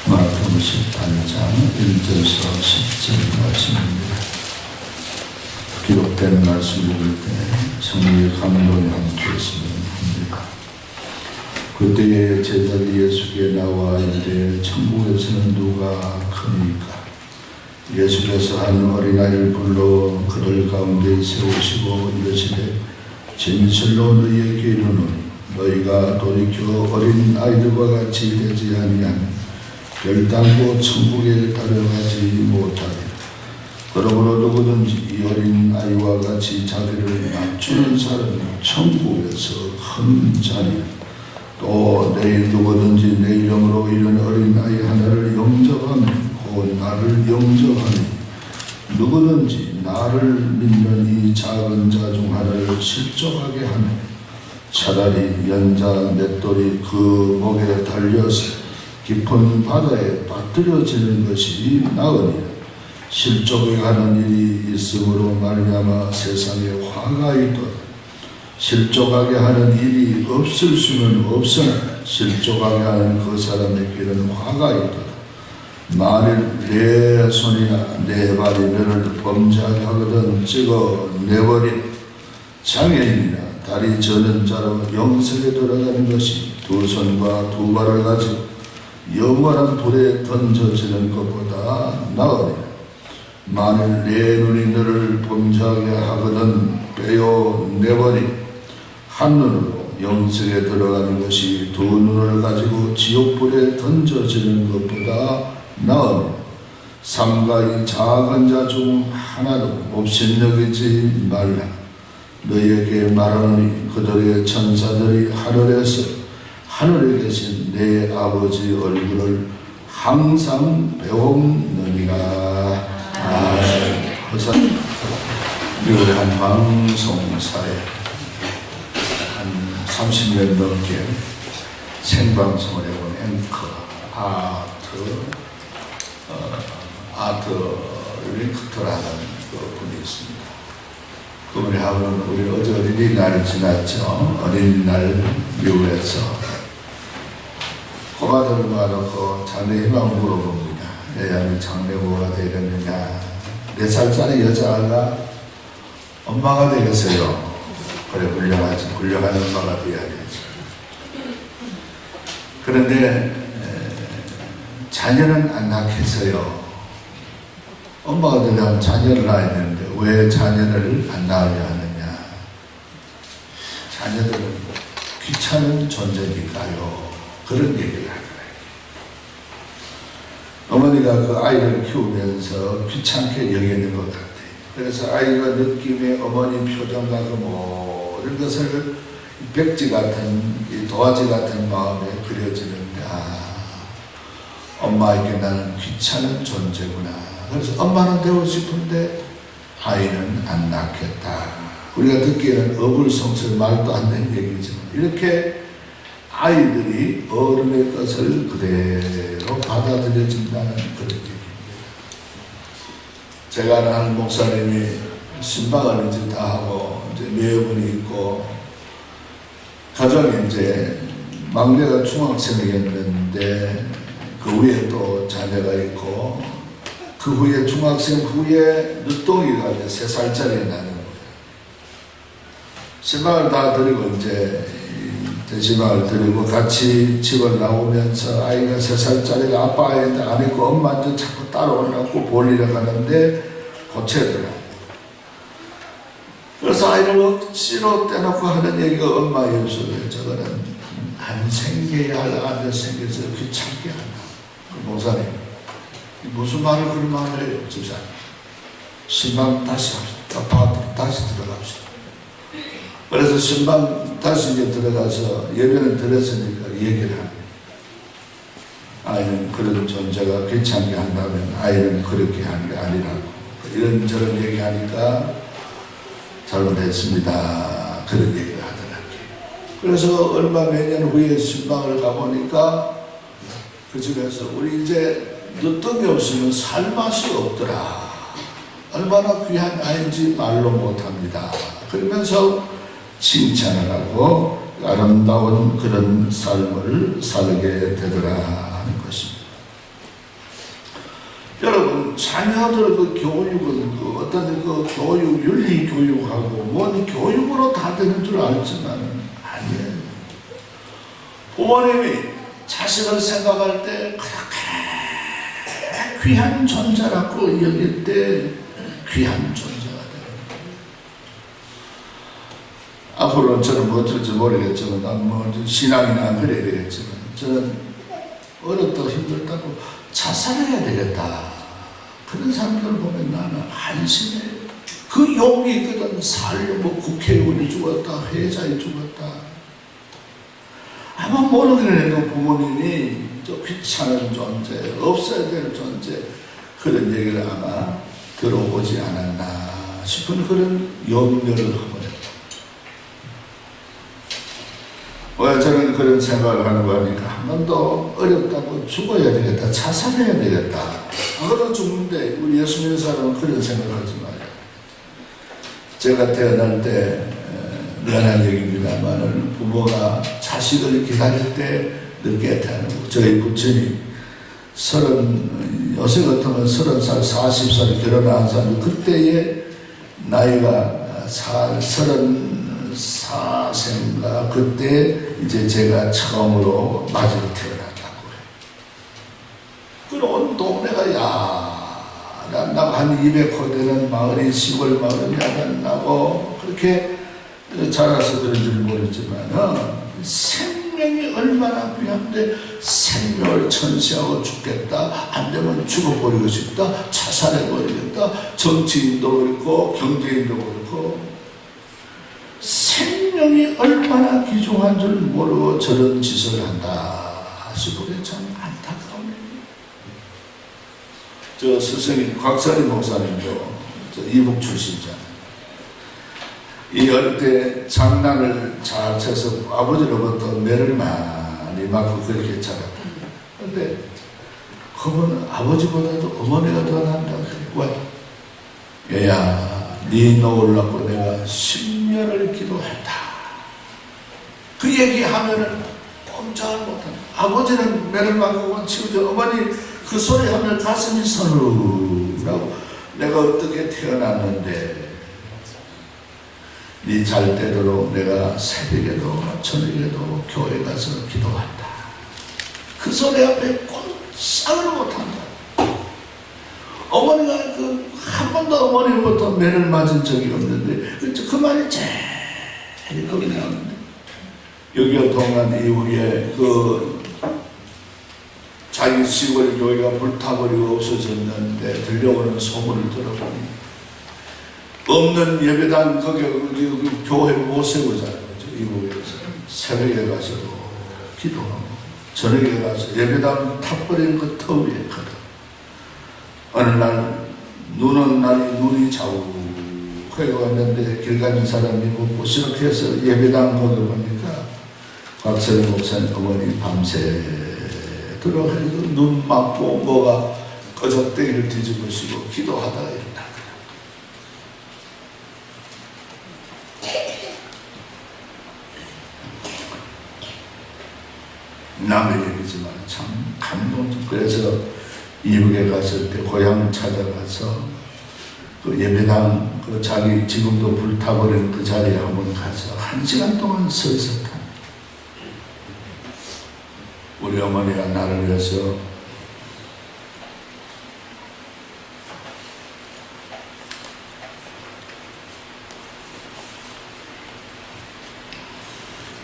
마태복음 18장 1절에서 10절 말씀입니다. 기록된 말씀 읽을 때 성령의 감동이 함께 있으면 합니다. 그때에 제자들이 예수께 나와 이르되 천국에서는 누가 크니까? 예수께서 한 어린아이를 불러 그들 가운데 세우시고 이르시되 진실로 너희에게 이르노니 너희가 돌이켜 어린 아이들과 같이 되지 아니하면 결단코 천국에 달려가지 못하리라. 그러므로 누구든지 이 어린 아이와 같이 자기를 낮추는 사람이 천국에서 큰 자니라. 또 내일 누구든지 내 이름으로 이런 어린 아이 하나를 영접하면 곧 나를 영접하니 누구든지 나를 믿는 이 작은 자 중 하나를 실족하게 하면 차라리 연자 맷돌이 그 목에 달려서 깊은 바다에 빠뜨려지는 것이 나으니라. 실족에 가는 일이 있으므로 말미암아 세상에 화가 있도다. 실족하게 하는 일이 없을 수는 없으나 실족하게 하는 그 사람에게는 화가 있도다. 만일 내 손이나 내 발이 너를 범죄하게 하거든 찍어 내버린 장애인이나 다리 저는 자로 영생에 들어가는 것이 두 손과 두 발을 가지고 영원한 불에 던져지는 것보다 나으리라. 만일 내 눈이 너를 범죄하게 하거든 빼어 내버리 한 눈으로 영생에 들어가는 것이 두 눈을 가지고 지옥불에 던져지는 것보다 나으리라. 삼가 이 작은 자 중 하나도 업신여기지 말라. 너희에게 말하노니 그들의 천사들이 하늘에 계신 내 아버지 얼굴을 항상 배움느니라. 미국의 한 방송사에 한 30년 넘게 생방송을 해온 앵커 아트 링크터라는 분이 있습니다. 그분이 하루는 우리 어제 어린이날 지났죠. 어린이날 미국에서 고마들을 모아놓고 장래 희망을 물어봅니다. 애양이 장래 뭐가 되겠느냐. 4살짜리 여자가 엄마가 되겠어요. 그래 훌륭하지. 훌륭한 엄마가 돼야 되지. 그런데 자녀는 안 낳겠어요. 엄마가 되려면 자녀를 낳아야 되는데 왜 자녀를 안 낳으려 하느냐. 자녀들은 귀찮은 존재니까요. 그런 얘기를 하더라고요. 어머니가 그 아이를 키우면서 귀찮게 여기는 것 같아요. 그래서 아이가 느낌에 어머니 표정과 그 모든 것을 백지 같은, 이 도화지 같은 마음에 그려지는데, 엄마에게 나는 귀찮은 존재구나. 그래서 엄마는 되고 싶은데 아이는 안 낳겠다. 우리가 듣기에는 어불성설 말도 안 되는 얘기지만 이렇게 아이들이 어른의 것을 그대로 받아들여진다는 그런 얘기입니다. 제가 아는 한 목사님이 신방을 이제 다 하고 이제 매여분이 있고 가정에 이제 막내가 중학생이었는데 그 위에 또 자녀가 있고 그 후에 중학생 후에 늦둥이가 이제 3살짜리 나는 거예요. 신방을 다 드리고 이제 대신방을 드리고 같이 집을 나오면서 아이가 3살짜리가 아빠 안 있고 엄마한테 자꾸 따라오려고 볼일을 가는데 고쳐더라. 그래서 아이를 억지로 떼놓고 하는 얘기가 엄마였어요. 저거는 안 생겨야 할 아들 생겨서 귀찮게 한다. 그 목사님 무슨 말을 그런 말을 해요. 집사님 신방 다시 합시다. 아파트 다시 들어갑시다. 그래서 신방 다시 이제 들어가서 예배를 드렸으니까 얘기를 합니다. 아이는 그런 존재가 귀찮게 한다면 아이는 그렇게 하는 게 아니라고 이런저런 얘기하니까 잘못했습니다. 그런 얘기를 하더라고요. 그래서 얼마 몇 년 후에 신방을 가보니까 그 집에서 우리 이제 늦둥이 없으면 살 맛이 없더라. 얼마나 귀한 아이인지 말로 못합니다. 그러면서 칭찬을 하고 아름다운 그런 삶을 살게 되더라 하는 것입니다. 여러분, 자녀들 그 교육은 어떤 그 교육, 윤리 교육하고 뭔 교육으로 다 되는 줄 알지만 아니에요. 부모님이 자식을 생각할 때 그렇게 귀한 존재라고 여길 때 귀한 존재가 됩니다. 앞으로 저는 뭐 어쩔지 모르겠지만, 뭐 신앙이나 그래야 되겠지만, 저는 어렵다 힘들다고 자살해야 되겠다. 그런 사람들을 보면 나는 한심해. 그 용기 있거든. 살려고 국회의원이 죽었다, 회장이 죽었다. 아마 모르긴 해도 부모님이 저 귀찮은 존재, 없어야 될 존재, 그런 얘기를 아마 들어보지 않았나 싶은 그런 염려를 하고 왜 저는 그런 생각을 하는 거니까 한 번 더 어렵다고 죽어야 되겠다, 자살해야 되겠다. 그러다 죽는데 우리 예수 믿는 사람은 그런 생각하지 마요. 제가 태어날 때 미안한 얘기입니다만 부모가 자식을 기다릴 때 늦게 태어나고 저희 부친이 요새 같으면 30살, 40살 결혼한 사람 그때의 나이가 34세인가 그때 이제 제가 처음으로 맞이로 태어났다고 해요. 그런 동네가 나가 한 200호 되는 마을이 시골 마을이 안 나고 그렇게 자라서 그런지 모르지만 생명이 얼마나 귀한데 생명을 천시하고 죽겠다, 안 되면 죽어버리고 싶다, 자살해버리겠다, 정치인도 그렇고 경제인도 그렇고 생명이 얼마나 귀중한 줄 모르고 저런 짓을 한다 싶은 게 참 안타까워요. 저 스승님 곽선희 목사님도 저 이북 출신이잖아요. 이 어릴 때 장난을 잘 쳐서 아버지로부터 매를 많이 맞고 그렇게 자랐다. 그런데 그분은 아버지보다도 어머니가 더 난다. 왜? 얘야, 네 놓으려고 내가 10년을 기도했다. 그 얘기하면은 꼼짝을 못한다. 아버지는 매를 맞고 치우죠. 어머니 그 소리 하면 가슴이 서늘하고 내가 어떻게 태어났는데 네 잘 되도록 내가 새벽에도 저녁에도 교회 가서 기도한다. 그 소리 앞에 꼼짝을 못한다. 어머니가 한 번도 어머니부터 매를 맞은 적이 없는데 그 말이 제일 겁이 나는데 여기가 동안 이후에 자기 시골 교회가 불타버리고 없어졌는데 들려오는 소문을 들어보니 없는 예배당 거기 교회 못 세우잖아요. 이북에서 새벽에 가서도 기도하고 저녁에 가서 예배당 타버리는 그 터 위에 가다 어느 날 눈 온 날이 눈이 자욱하게 왔는데 길 가는 사람이 뭐 이렇게 해서 예배당 거기 보니까 곽선희 목사님 어머니 밤새 들어가서 눈 맞고 뭐가 거적대기를 뒤집으시고 기도하다가 일어나. 남의 얘기지만 참 감동적. 그래서 이북에 갔을 때 고향 찾아가서 그 예배당 자기 지금도 불타버린 그 자리에 한번 가서 1시간 동안 서 있었다. 우리 어머니가 나를 위해서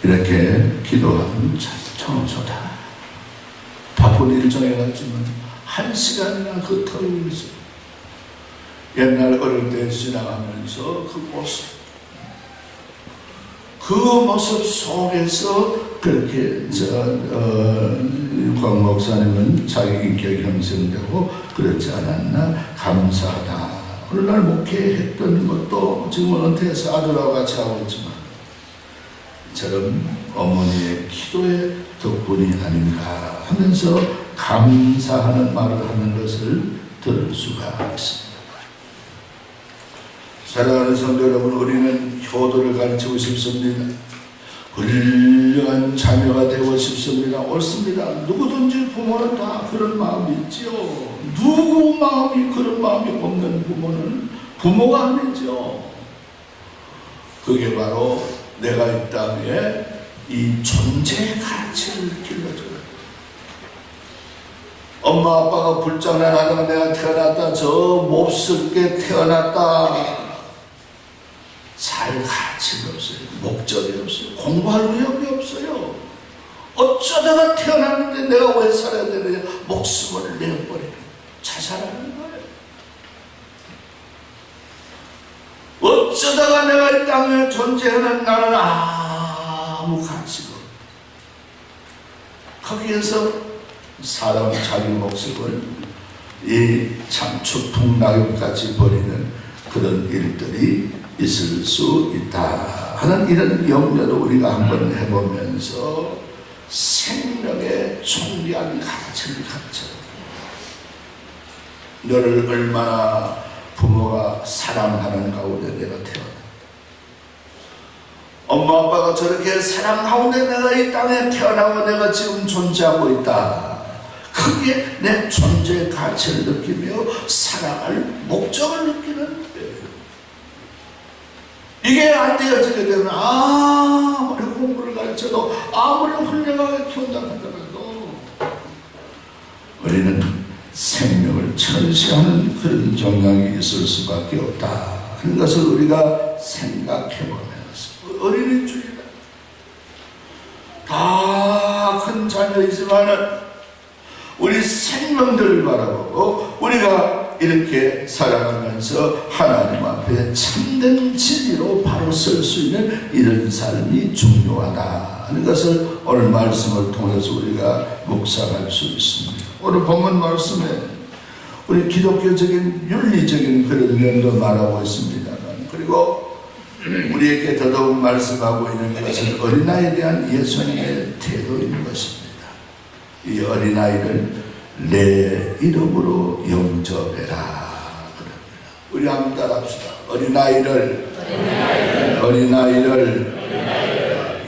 이렇게 기도하는 참 좋다. 바쁜 일정에 갔지만 1시간이나 그 터 위에서 옛날 어릴 때 지나가면서 그 모습 속에서 그렇게 곽 목사님은 자기 인격이 형성되고 그렇지 않았나 감사하다. 오늘날 목회했던 것도 지금은 은퇴해서 아들하고 같이 하고 있지만 이처럼 어머니의 기도의 덕분이 아닌가 하면서 감사하는 말을 하는 것을 들을 수가 있습니다. 사랑하는 성도 여러분, 우리는 효도를 가르치고 싶습니다. 훌륭한 자녀가 되고 싶습니다. 옳습니다. 누구든지 부모는 다 그런 마음이 있지요. 누구 마음이 그런 마음이 없는 부모는 부모가 아니죠. 그게 바로 내가 이 땅에 이 존재의 가치를 길러줘요. 엄마 아빠가 불장난하다가 내가 태어났다, 저 몹쓸게 태어났다, 살 가치가 없어요. 목적이 없어요. 공부할 의욕이 없어요. 어쩌다가 태어났는데 내가 왜 살아야 되느냐, 목숨을 내어버리는, 자살하는 거예요. 어쩌다가 내가 이 땅에 존재하는 나는 아무 가치가 없다. 거기에서 사람 자기 목숨을 이 참추풍낙엽같이 버리는 그런 일들이 있을 수 있다 하는 이런 염려도 우리가 한번 해보면서 생명의 존귀한 가치를 가르쳐. 너를 얼마나 부모가 사랑하는 가운데 내가 태어나, 엄마 아빠가 저렇게 사랑 가운데 내가 이 땅에 태어나고 내가 지금 존재하고 있다. 거기에 내 존재의 가치를 느끼며 살아갈 목적을 느끼는 거예요. 이게 안 되어지게 되면 아무리 공부를 가르쳐도 아무리 훌륭하게 키운다 하더라도 우리는 생명을 천시하는 그런 경향이 있을 수밖에 없다. 그런 것을 우리가 생각해보면서 어린이주의다. 다 큰 자녀이지만은 우리 생명들을 바라보고 우리가 이렇게 살아가면서 하나님 앞에 참된 진리로 바로 설 수 있는 이런 삶이 중요하다 하는 것을 오늘 말씀을 통해서 우리가 묵상할 수 있습니다. 오늘 본문 말씀에 우리 기독교적인 윤리적인 그런 면도 말하고 있습니다만, 그리고 우리에게 더더욱 말씀하고 있는 것은 어린아이에 대한 예수님의 태도인 것입니다. 이 어린아이를 내 이름으로 영접해라. 우리 한번 따라합시다. 어린아이를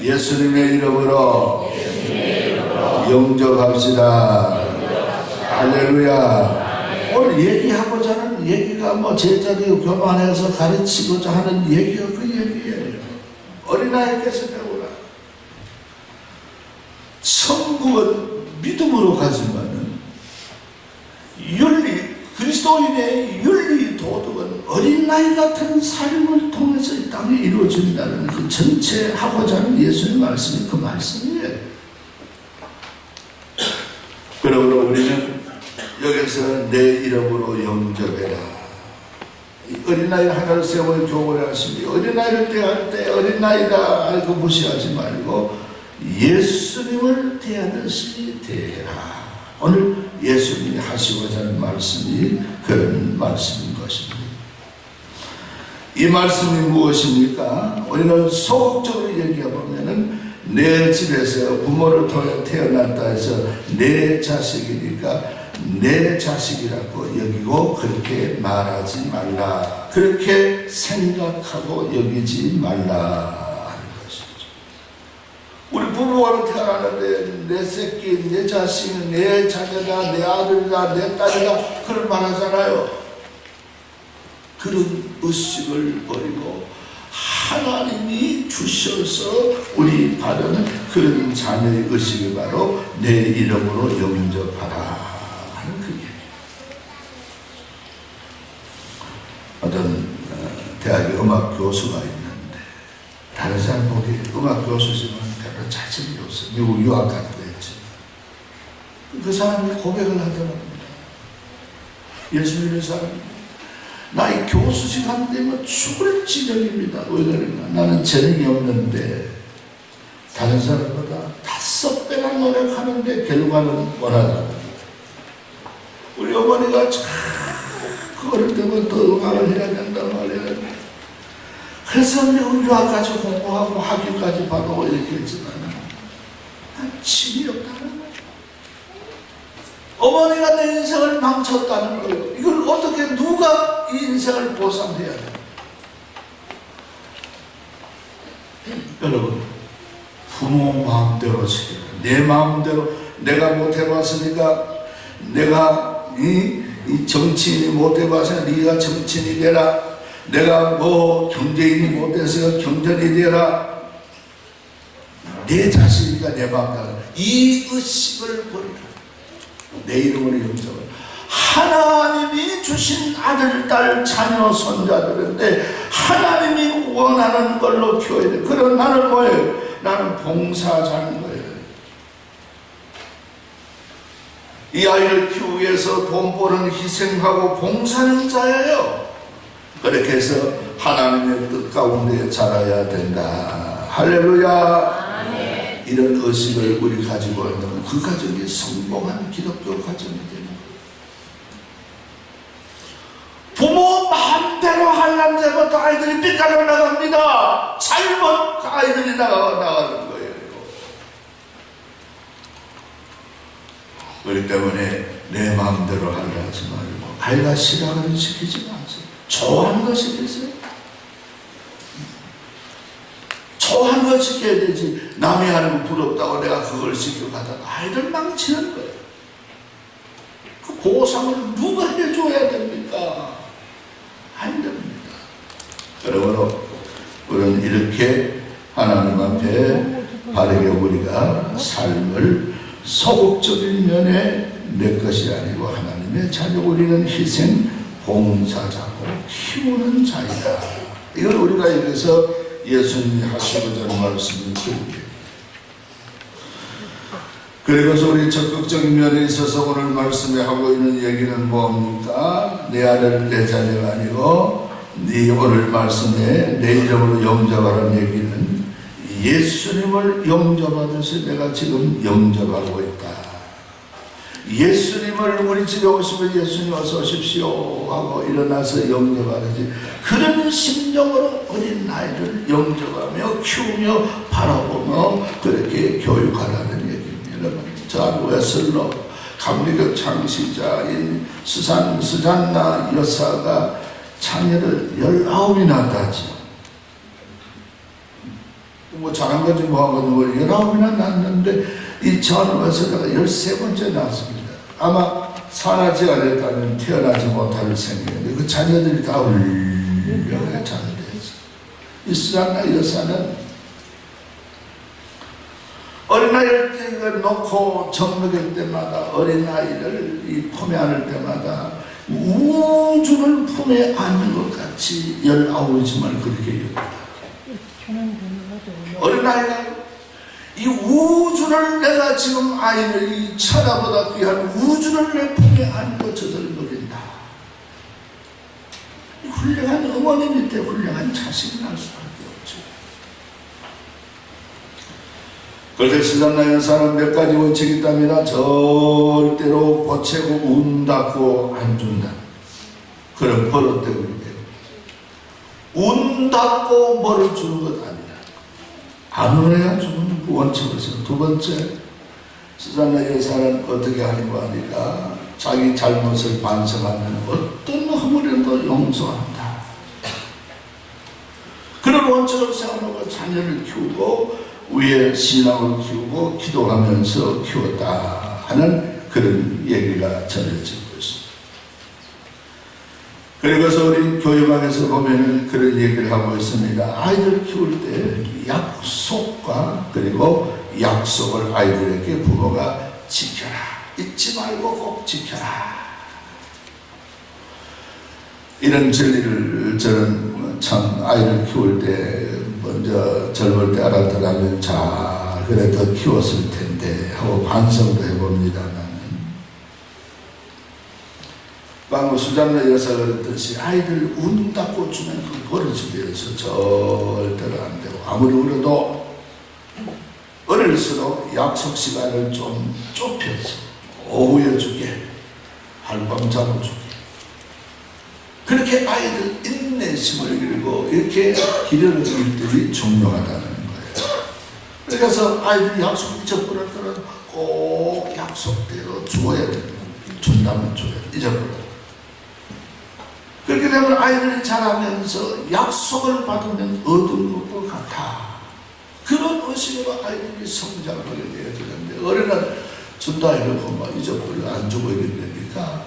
예수님의 이름으로 영접합시다. 할렐루야. 오늘 얘기하고자 하는 얘기가 뭐 제자들이 교만해서 가르치고자 하는 얘기가 그 얘기예요. 어린아이께서 배우라. 천국은 믿음으로 가지만은 윤리, 그리스도인의 윤리 도덕은 어린아이 같은 삶을 통해서 이 땅에 이루어진다는 그 전체 하고자 하는 예수의 말씀이 그 말씀이에요. 그러므로 우리는 여기서 내 이름으로 영접해라. 어린아이 하나를 세워 교훈을 하십니다. 어린아이를 대할 때 어린아이다 알고 무시하지 말고 예수님을 대하듯이 대해라. 오늘 예수님이 하시고자 하는 말씀이 그런 말씀인 것입니다. 이 말씀이 무엇입니까? 우리는 소극적으로 얘기해보면 내 집에서 부모를 통해 태어났다 해서 내 자식이니까 내 자식이라고 여기고 그렇게 말하지 말라. 그렇게 생각하고 여기지 말라 하는 것이죠. 우리 부모가 태어나는데 내 새끼, 내 자식, 내 자녀다, 내 아들이다, 내 딸이다 그걸 말하잖아요. 그런 의식을 버리고 하나님이 주셔서 우리 바르는 그런 자녀의 의식이 바로 내 이름으로 영접하라 하는 그 얘기예요. 어떤 대학에 음악 교수가 있는데 다른 사람 보기에 음악 교수지만 별로 자질이 없어요. 미국 유학 갔다 했지. 그 사람이 고백을 하더랍니다. 예수 믿는 사람이 나이 교수직 안 되면 죽을 지경입니다. 왜 그런가? 나는 재능이 없는데 다른 사람보다 5배나 노력하는데 결과는 원하다. 우리 어머니가 참 어릴 때부터 음악을 해야 된다 말이야. 그래서 미국 유학까지 공부하고 학위까지 받고 이렇게 했지만 힘이 없다는 거예요. 어머니가 내 인생을 망쳤다는 거예요. 이걸 어떻게 누가 이 인생을 보상해야 돼요? 여러분, 부모 마음대로 지켜라. 내 마음대로 내가 못 해봤으니까 내가 이 정치인이 못 해봤으니까 네가 정치인이 되라. 내가 뭐 경제인이 못해서 경전이 되라. 내 자식이니까 내 마음대로. 이 의식을 버리라. 내 이름으로 영접을. 하나님이 주신 아들, 딸, 자녀, 손자들인데 하나님이 원하는 걸로 키워야 돼. 그럼 나는 뭐예요? 나는 봉사자인 거예요. 이 아이를 키우기 위해서 돈 버는 희생하고 봉사하는 자예요. 그렇게 해서 하나님의 뜻 가운데 자라야 된다. 할렐루야. 아멘. 이런 의식을 우리 가지고 있는 그 가정이 성공한 기독교 가정이 되는 거예요. 부모 마음대로 하려는 데부터 아이들이 삐까려 나갑니다. 잘못 아이들이 나가는 거예요. 그렇기 때문에 내 마음대로 하려 하지 말고 아이가 싫어하는 거 시키지 마세요. 좋아하는 거 시키세요. 좋아하는 거 시켜야 되지. 남이 하는 거 부럽다고 내가 그걸 시켜가다가 아이들 망치는 거예요. 그 보상을 누가 해줘야 됩니까? 안 됩니다. 그러므로 우리는 이렇게 하나님 앞에 바르게 우리가 삶을 소극적인 면에 내 것이 아니고 하나님의 자녀, 우리는 희생 봉사자고 키우는 자이다. 이걸 우리가 여기서 예수님이 하시고자 하는 말씀을 드립니다. 그래서 우리 적극적인 면에 있어서 오늘 말씀에 하고 있는 얘기는 뭡니까? 내 아들 내 자녀가 아니고 네 오늘 말씀에 내 이름으로 영접하라는 얘기는 예수님을 영접하듯이 내가 지금 영접하고 있다. 예수님을 우리 집에 오시면 예수님 어서 오십시오 하고 일어나서 영접하듯이 그런 심정으로 어린 아이를 영접하며 키우며 바라보며 그렇게 교육하라는 얘기입니다. 여러분, 존 웨슬러 감리교 창시자인 스잔나 여사가 자녀를 19이나 낳았죠. 뭐 잘한 건지 뭐한 건지 19이나 낳았는데 이 존 웨슬러가 13번째 낳았습니다. 아마 산하지가 됐다면 태어나지 못할 생각인데 그 자녀들이 다 훌륭하게 잘 됐어요. 이 스잔나 여사는 어린아이를 놓고 젖먹일 때마다 어린아이를 이 품에 안을 때마다 우주를 품에 안는 것 같이 19이지만 그렇게 여겼다. 어린아이가 이 우주를 내가 지금 아이를 이 천하보다 귀한 우주를 내 품에 안고 젖먹인다. 훌륭한 어머니 밑에 훌륭한 자식이 날 수밖에 없죠. 그런데 스잔나 여사는 몇 가지 원칙이 있답니다. 절대로 보채고 문 닫고 안 준다. 그런 버릇되고 있대요. 문 닫고 뭐를 주는 것 아니다. 안 은혜가 주는 원칙을 있어요. 두 번째, 스잔나 여사는 어떻게 하는가 하니까 자기 잘못을 반성하면 어떤 허물에도 용서한다. 그런 원칙을 세워놓고 자녀를 키우고 위에 신앙을 키우고 기도하면서 키웠다 하는 그런 얘기가 전해지고 있습니다. 그래서 우리 교육학에서 보면은 그런 얘기를 하고 있습니다. 아이들 키울 때 약속과 그리고 약속을 아이들에게 부모가 지켜라. 잊지 말고 꼭 지켜라. 이런 진리를 저는 참 아이를 키울 때 먼저 젊을 때 알았더라면 자 그래 더 키웠을 텐데 하고 반성도 해봅니다만 방금 수잔나 여사가 그랬듯이 아이들 운 닫고 주면 그 버릇이 되어서 절대로 안 되고 아무리 울어도 어릴수록 약속 시간을 좀 좁혀서 오후에 줄게 하룻밤 자고 줄게 그렇게 아이들 인내심을 기르고 이렇게 기르는 일들이 중요하다는 거예요. 그래서 아이들이 약속 잊어버렸더라도 꼭 약속대로 주어야 돼요. 준다면 줘야 돼. 잊어버려. 그렇게 되면 아이들이 자라면서 약속을 받으면 얻은 것도 같아. 그런 의식으로 아이들이 성장하게 되어지는데 어린아이는 준다 이러고 막 잊어버리고 안 주고 이러니까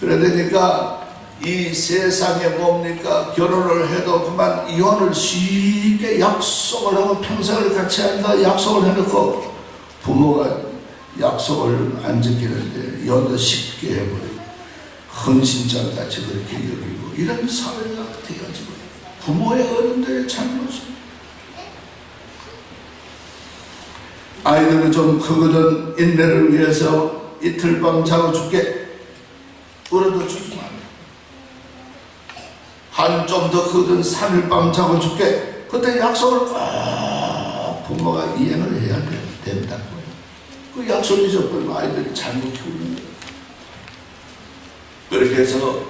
그래 되니까 이 세상에 뭡니까? 결혼을 해도 그만 이혼을 쉽게 약속을 하고 평생을 같이 한다 약속을 해놓고 부모가 약속을 안 지키는데 이혼도 쉽게 해버리고 헌신자같이 그렇게 여기고 이런 사회가 되어지고 부모의 어른들의 잘못이 아이들은 좀 크거든 인내를 위해서 이틀 밤 자고 죽게 울어도 주지 말라. 한 좀 더 크거든 3일 밤 자고 죽게 그때 약속을 꼭 부모가 이행을 해야 된다고요. 그 약속 잊어버리면 아이들이 잘못 키우는 거예요. 그렇게 해서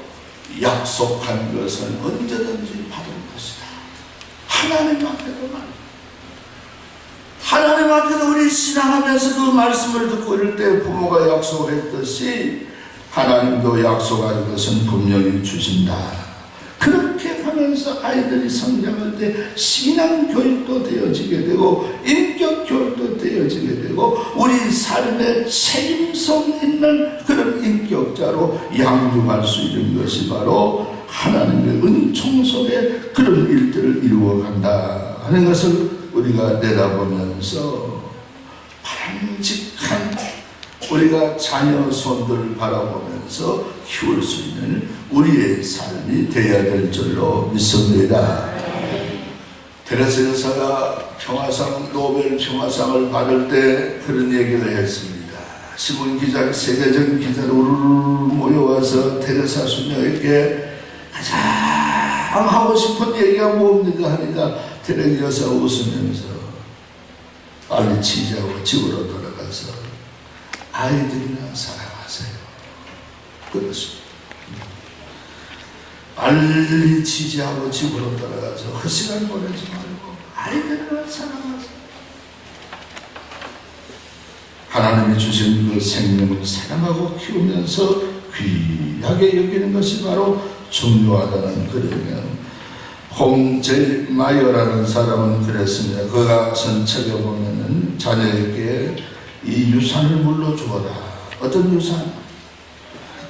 약속한 것은 언제든지 받을 것이다. 하나님 앞에도 말이야. 하나님 앞에서 우리 신앙하면서 그 말씀을 듣고 이럴 때 부모가 약속을 했듯이 하나님도 약속한 것은 분명히 주신다. 그렇게 하면서 아이들이 성장할 때 신앙교육도 되어지게 되고 인격교육도 되어지게 되고 우리 삶의 책임성 있는 그런 인격자로 양육할 수 있는 것이 바로 하나님의 은총 속에 그런 일들을 이루어간다 하는 것을 우리가 내다보면서 바람직한 우리가 자녀 손들을 바라보면서 키울 수 있는 우리의 삶이 되어야 될 줄로 믿습니다. 테레사 여사가 평화상 노벨 평화상을 받을 때 그런 얘기를 했습니다. 신문 기자 세계적인 기자로 모여와서 테레사 수녀에게 가장 하고 싶은 얘기가 뭡니까 하니까 테레사 여사가 웃으면서 빨리 취재하고 집으로 돌아가서 아이들이나 사랑하세요. 그렇습니다. 빨리 취재하고 집으로 돌아가서 헛시간 보내지 말고 아이들이나 사랑하세요. 하나님이 주신 그 생명을 사랑하고 키우면서 귀하게 여기는 것이 바로 중요하다는 그러면 홍제마이어라는 사람은 그랬습니다. 그가 쓴 책에 보면은 자녀에게 이 유산을 물려주어라. 어떤 유산?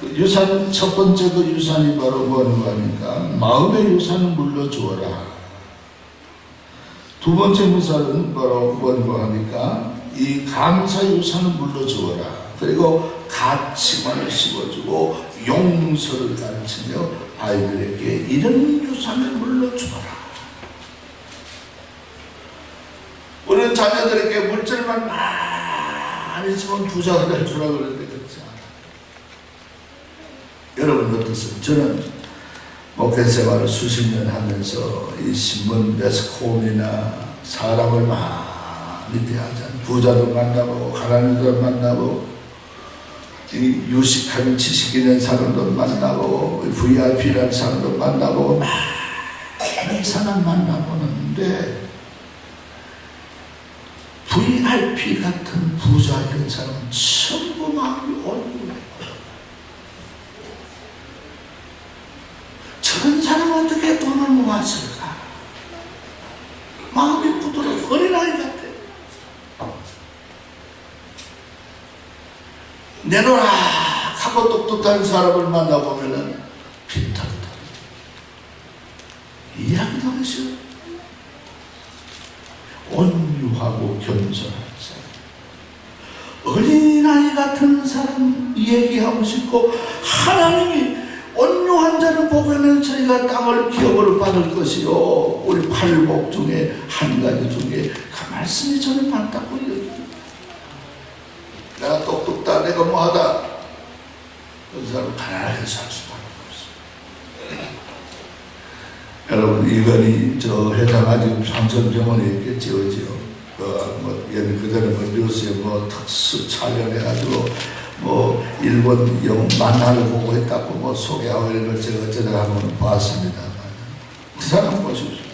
그 유산, 첫 번째 그 유산이 바로 뭔가 하니까 마음의 유산을 물려주어라. 두 번째 유산은 바로 뭔가 하니까 이 감사 유산을 물려주어라. 그리고 가치관을 심어주고 용서를 가르치며 아이들에게 이런 유산을 물려주어라. 우리는 자녀들에게 물질만 많이 주면 부자가 될 줄 알고 그러는데 그렇지 않아요. 여러분 어떠세요? 저는 목회 생활을 수십 년 하면서 이 신문 매스컴이나 사람을 많이 대하잖아요. 부자도 만나보고 가난이도 만나보고 이 유식한 지식 있는 사람도 만나보고 VIP라는 사람도 만나보고 많은 사람 만나보는데 VIP 같은 부자 이런 사람은 전부 마음이 온유해요. 저런 사람은 어떻게 돈을 모았을까? 마음이 부드러워 어린아이 같아. 내놓으라 하고 똑똑한 사람을 만나보면은 빈털털 이야기도 하시오. 온유하고 겸손한 사람, 어린아이 같은 사람 얘기하고 싶고 하나님이 온유한 자를 보면 저희가 땅을 기업으로 받을 것이요. 우리 팔복 중에 한 가지 중에 그 말씀이 저를 받다고 여깁니다. 내가 똑똑다 내가 뭐하다 그 사람 가난하게 살 수밖에 없어요. 여러분 이건희 저 회장 아직 삼천병원에 있겠지요. 예를 그전에 뉴스에 특수 촬영해가지고 일본 만화를 보고 했다고 소개하고 이런 걸 제가 어쩌다가 한번 봤습니다. 그 사람 보십시오.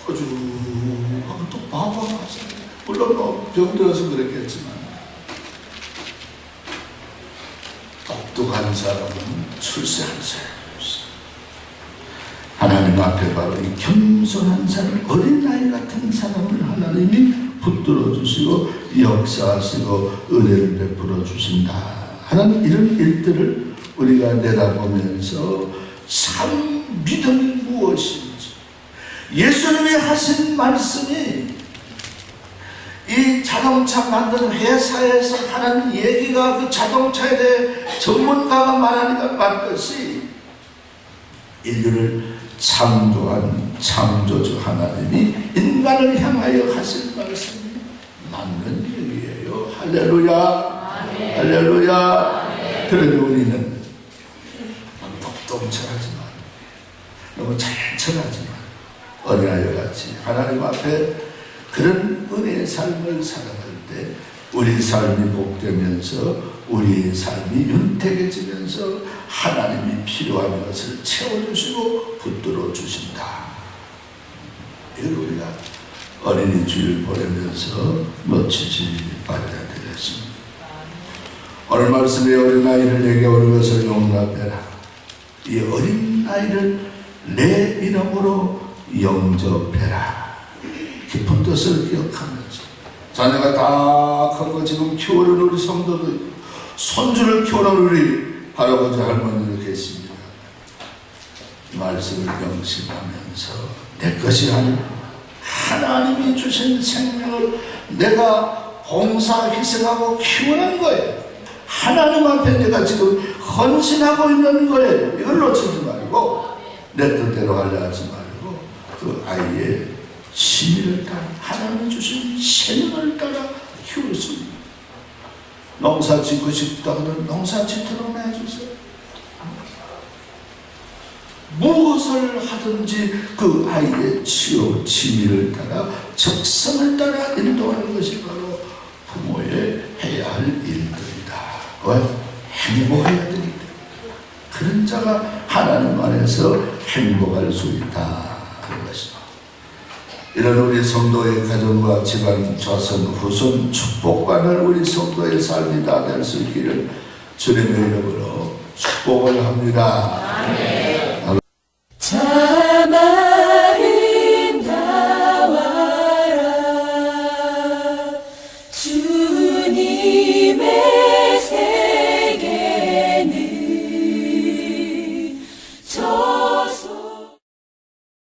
호주하고 또 바보가 왔어요. 물론 병들어서 그랬겠지만 똑똑한 사람은 출세한 사람이 없어요. 하나님 앞에 바로 이 겸손한 사람, 어린아이 같은 사람을 하나님이 붙들어 주시고 역사하시고 은혜를 베풀어 주신다 하는 이런 일들을 우리가 내다보면서 참 믿음이 무엇인지, 예수님이 하신 말씀이 이 자동차 만드는 회사에서 하는 얘기가 그 자동차에 대해 전문가가 말하니까 맞듯이 인류를 창조한 창조주 하나님이 인간을 향하여 하신 말씀이 맞는 얘기예요. 할렐루야. 아멘. 할렐루야. 아멘. 그런데 우리는 너무 똑똑하지만 너무 자연스하지만 어린아이같이 하나님 앞에 그런 은혜의 삶을 살아갈 때 우리 삶이 복되면서 우리의 삶이 윤택해지면서 하나님이 필요한 것을 채워주시고 붙들어 주신다. 이걸 우리가 어린이 주일 보내면서 놓치지 말아야 되겠습니다. 오늘 말씀에 어린아이를 내게 오는 것을 용납해라. 이 어린아이를 내 이름으로 영접해라. 깊은 뜻을 기억하면서 자녀가 다 크고 지금 키우는 우리 성도도 있고 손주를 키우는 우리 할아버지 할머니도 계십니다. 이 말씀을 명심하면서 내 것이 아니고 하나님이 주신 생명을 내가 봉사 희생하고 키우는 거예요. 하나님 앞에 내가 지금 헌신하고 있는 거예요. 이걸 놓치지 말고 내 뜻대로 하려 하지 말고 그 아이의 심의를 따라 하나님이 주신 생명을 따라 키울 수 있는, 농사 짓고 싶다고는 농사 짓도록 해주세요. 무엇을 하든지 그 아이의 치유, 취미를 따라 적성을 따라 인도하는 것이 바로 부모의 해야 할 일들이다. 왜? 행복해야 되기 때문에. 그런 자가 하나님 안에서 행복할 수 있다 하는 것입니다. 이런 우리 성도의 가정과 집안 자손 후손 축복받는 우리 성도의 삶이 다 될 수 있기를 주님의 이름으로 축복을 합니다. 아멘.